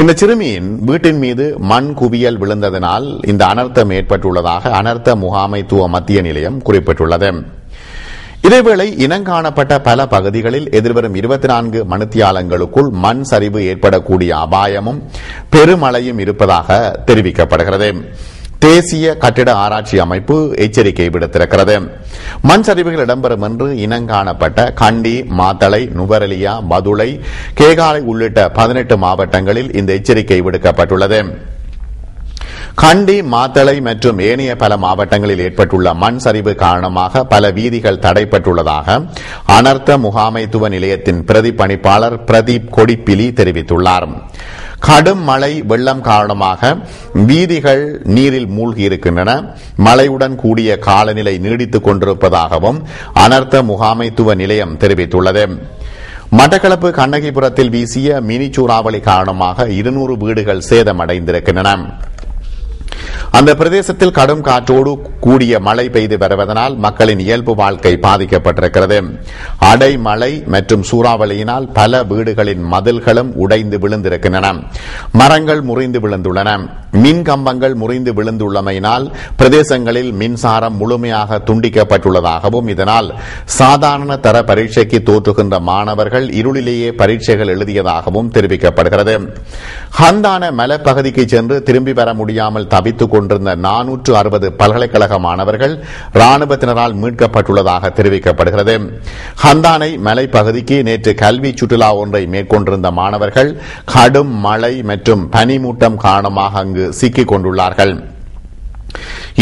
இந்த சிறுமியின் வீட்டின் மீது மண் குவியல் விழுந்ததனால் இந்த அனர்த்தம் ஏற்பட்டுள்ளதாக அனர்த்த முகாமைத்துவ மத்திய நிலையம் குறிப்பிட்டுள்ளது. இதேவேளை இனங்காணப்பட்ட பல பகுதிகளில் எதிர்வரும் 24 மணித்தியாலங்களுக்குள் மண் சரிவு ஏற்படக்கூடிய அபாயமும் பெருமழையும் இருப்பதாக தெரிவிக்கப்படுகிறது. தேசிய கட்டிட ஆராய்ச்சி அமைப்பு எச்சரிக்கை விடுத்திருக்கிறது. மண் சரிவுகள் இடம்பெறும் என்று இனங்காணப்பட்ட கண்டி, மாத்தளை, நுவரெலியா, பதுளை, கேகாலை உள்ளிட்ட 18 மாவட்டங்களில் இந்த எச்சரிக்கை விடுக்கப்பட்டுள்ளது. கண்டி, மாத்தளை மற்றும் ஏனைய பல மாவட்டங்களில் ஏற்பட்டுள்ள மண் சரிவு காரணமாக பல வீதிகள் தடைப்பட்டுள்ளதாக அனர்த்த முகாமைத்துவ நிலையத்தின் பிரதிபலிப்பாளர் பிரதீப் கொடிப்பிலி தெரிவித்துள்ளார். கடும் மழை வெள்ளம் காரணமாக வீதிகள் நீரில் மூழ்கி இருக்கின்றன. மழையுடன் கூடிய காலநிலை நீடித்துக் கொண்டிருப்பதாகவும் அனர்த்த முகாமைத்துவ நிலையம் தெரிவித்துள்ளது. மட்டக்களப்பு கண்ணகிபுரத்தில் வீசிய மினி சூறாவளி காரணமாக 200 வீடுகள் சேதமடைந்திருக்கின்றன. அந்த பிரதேசத்தில் கடும் காற்றோடு கூடிய மழை பெய்து வருவதனால் மக்களின் இயல்பு வாழ்க்கை பாதிக்கப்பட்டிருக்கிறது. அடைமழை மற்றும் சூறாவளியினால் பல வீடுகளின் மதில்களும் உடைந்து விழுந்திருக்கின்றன. மரங்கள் முறிந்து விழுந்துள்ளன. மின் கம்பங்கள் முறிந்து விழுந்துள்ளமையினால் பிரதேசங்களில் மின்சாரம் முழுமையாக துண்டிக்கப்பட்டுள்ளதாகவும் இதனால் சாதாரண தர பரீட்சைக்கு தோற்றுகின்ற மாணவர்கள் இருளிலேயே பரீட்சைகள் எழுதியதாகவும் தெரிவிக்கப்படுகிறது. ஹந்தான மலைப்பகுதிக்கு சென்று திரும்பி வர முடியாமல் தவித்துக் கொண்டிருந்த 460 பல்கலைக்கழக மாணவர்கள் ராணுவத்தினரால் மீட்கப்பட்டுள்ளதாக தெரிவிக்கப்படுகிறது. ஹந்தானை மலைப்பகுதிக்கு நேற்று கல்வி சுற்றுலா ஒன்றை மேற்கொண்டிருந்த மாணவர்கள் கடும் மழை மற்றும் பனிமூட்டம் காரணமாக அங்கு சிக்கிக் கொண்டுள்ளார்கள்.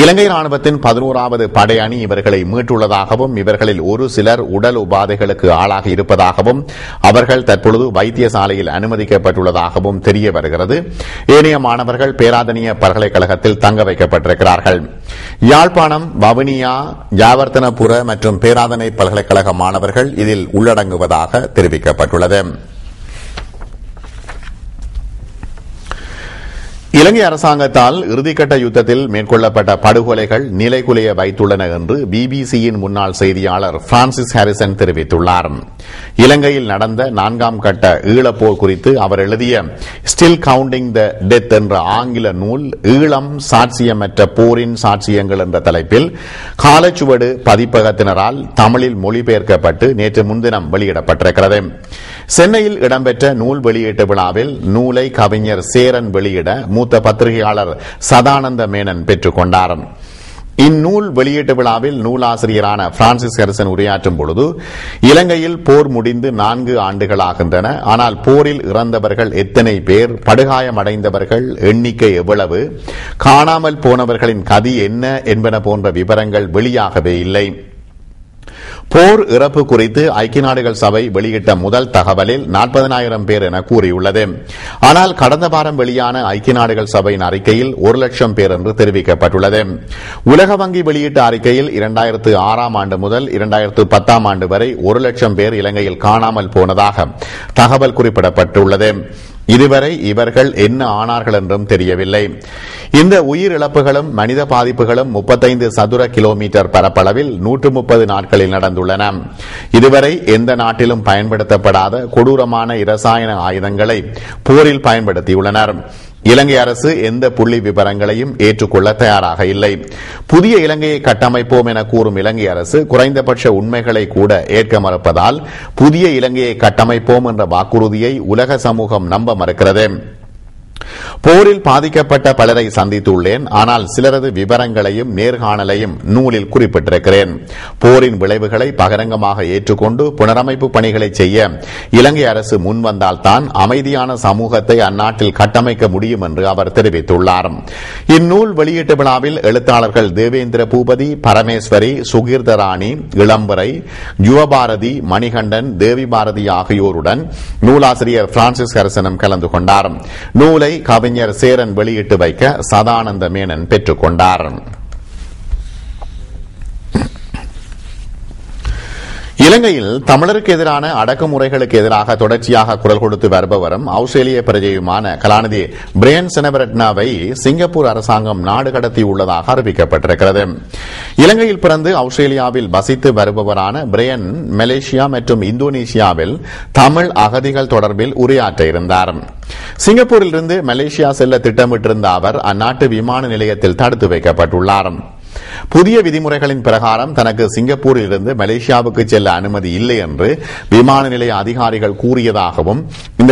இலங்கை ராணுவத்தின் 11வது படை அணி இவர்களை மீட்டுள்ளதாகவும் இவர்களில் ஒரு சிலர் உடல் உபாதைகளுக்கு ஆளாகி இருப்பதாகவும் அவர்கள் தற்பொழுது வைத்தியசாலையில் அனுமதிக்கப்பட்டுள்ளதாகவும் தெரிய வருகிறது. ஏனைய மாணவர்கள் பேராதனிய பல்கலைக்கழகத்தில் தங்க வைக்கப்பட்டிருக்கிறார்கள். யாழ்ப்பாணம், வவுனியா, ஜாவர்த்தனபுர மற்றும் பேராதனை பல்கலைக்கழக மாணவர்கள் இதில் உள்ளடங்குவதாக தெரிவிக்கப்பட்டுள்ளது. இலங்கை அரசாங்கத்தால் இறுதிக்கட்ட யுத்தத்தில் மேற்கொள்ளப்பட்ட படுகொலைகள் நிலைகுலைய வைத்துள்ளன என்று பிபிசியின் முன்னாள் செய்தியாளர் பிரான்சிஸ் ஹாரிசன் தெரிவித்துள்ளார். இலங்கையில் நடந்த 4ஆம் கட்ட ஈழப்போர் குறித்து அவர் எழுதிய ஸ்டில் கவுண்டிங் த டெத் என்ற ஆங்கில நூல் ஈழம் சாட்சியமற்ற போரின் சாட்சியங்கள் என்ற தலைப்பில் காலச்சுவடு பதிப்பகத்தினரால் தமிழில் மொழிபெயர்க்கப்பட்டு நேற்று முன்தினம் வெளியிடப்பட்டிருக்கிறது. சென்னையில் இடம்பெற்ற நூல் வெளியீட்டு விழாவில் நூலை கவிஞர் சேரன் வெளியிட மூத்த பத்திரிகையாளர் சதானந்த மேனன் பெற்றுக் கொண்டார். இந்நூல் வெளியீட்டு விழாவில் நூலாசிரியரான பிரான்சிஸ் ஹாரிசன் உரையாற்றும் பொழுது இலங்கையில் போர் முடிந்து 4 ஆண்டுகளாகின்றன. ஆனால் போரில் இறந்தவர்கள் எத்தனை பேர், படுகாயமடைந்தவர்கள் எண்ணிக்கை எவ்வளவு, காணாமல் போனவர்களின் கதி என்ன என்பன போன்ற விவரங்கள் வெளியாகவே இல்லை. போர் இறப்பு குறித்து ஐக்கிய நாடுகள் சபை வெளியிட்ட முதல் தகவலில் 40,000 பேர் என கூறியுள்ளது. ஆனால் கடந்த வாரம் வெளியான ஐக்கிய நாடுகள் சபையின் அறிக்கையில் 1,00,000 பேர் என்று தெரிவிக்கப்பட்டுள்ளது. உலக வங்கி வெளியிட்ட அறிக்கையில் 2006ஆம் ஆண்டு முதல் 2010ஆம் ஆண்டு வரை 1,00,000 பேர் இலங்கையில் காணாமல் போனதாக தகவல் குறிப்பிடப்பட்டுள்ளது. இதுவரை இவர்கள் என்ன ஆனார்கள் என்றும் தெரியவில்லை. இந்த உயிரிழப்புகளும் மனித பாதிப்புகளும் 35 சதுர கிலோமீட்டர் பரப்பளவில் 130 நாட்களில் நடந்துள்ளன. இதுவரை எந்த நாட்டிலும் பயன்படுத்தப்படாத கொடூரமான இரசாயன ஆயுதங்களை போரில் பயன்படுத்தியுள்ளனர். இலங்கை அரசு எந்த புள்ளி விவரங்களையும் ஏற்றுக்கொள்ள தயாராக இல்லை. புதிய இலங்கையை கட்டமைப்போம் என கூறும் இலங்கை அரசு குறைந்தபட்ச உண்மைகளை கூட ஏற்க மறுப்பதால் புதிய இலங்கையை கட்டமைப்போம் என்ற வாக்குறுதியை உலக சமூகம் நம்ப மறுக்கிறது. போரில் பாதிக்கப்பட்ட பலரை சந்தித்துள்ளேன். ஆனால் சிலரது விவரங்களையும் நேர்காணலையும் நூலில் குறிப்பிட்டிருக்கிறேன். போரின் விளைவுகளை பகிரங்கமாக ஏற்றுக்கொண்டு புனரமைப்பு பணிகளை செய்ய இலங்கை அரசு முன்வந்தால் தான் அமைதியான சமூகத்தை அந்நாட்டில் கட்டமைக்க முடியும் என்று அவர் தெரிவித்துள்ளார். இந்நூல் வெளியீட்டு விழாவில் எழுத்தாளர்கள் தேவேந்திர பூபதி, பரமேஸ்வரி, சுகீர்தராணி, இளம்பரை, யுவபாரதி, மணிகண்டன், தேவி பாரதி ஆகியோருடன் நூலாசிரியர் பிரான்சிஸ் ஹாரிசனும் கலந்து கொண்டார். நூலை கவிஞர் சேரன் வெளியிட்டு வைக்க சதானந்த மேனன் பெற்றுக் கொண்டார். இலங்கையில் தமிழருக்கு எதிரான அடக்குமுறைகளுக்கு எதிராக தொடர்ச்சியாக குரல் கொடுத்து வருபவரும் ஆஸ்திரேலிய பிரஜையுமான கலாநிதி பிரையன் செனவரட்னாவை சிங்கப்பூர் அரசாங்கம் நாடு கடத்தியுள்ளதாக அறிவிக்கப்பட்டிருக்கிறது. இலங்கையில் பிறந்து ஆஸ்திரேலியாவில் வசித்து வருபவரான பிரையன் மலேசியா மற்றும் இந்தோனேஷியாவில் தமிழ் அகதிகள் தொடர்பில் உரையாற்ற இருந்தார். சிங்கப்பூரிலிருந்து மலேசியா செல்ல திட்டமிட்டிருந்த அவர் அந்நாட்டு விமான நிலையத்தில் தடுத்து வைக்கப்பட்டுள்ளார். புதிய விதிமுறைகளின் பிரகாரம் தனக்கு சிங்கப்பூரில் இருந்து மலேசியாவுக்கு செல்ல அனுமதி இல்லை என்று விமான நிலைய அதிகாரிகள் கூறியதாகவும் இந்த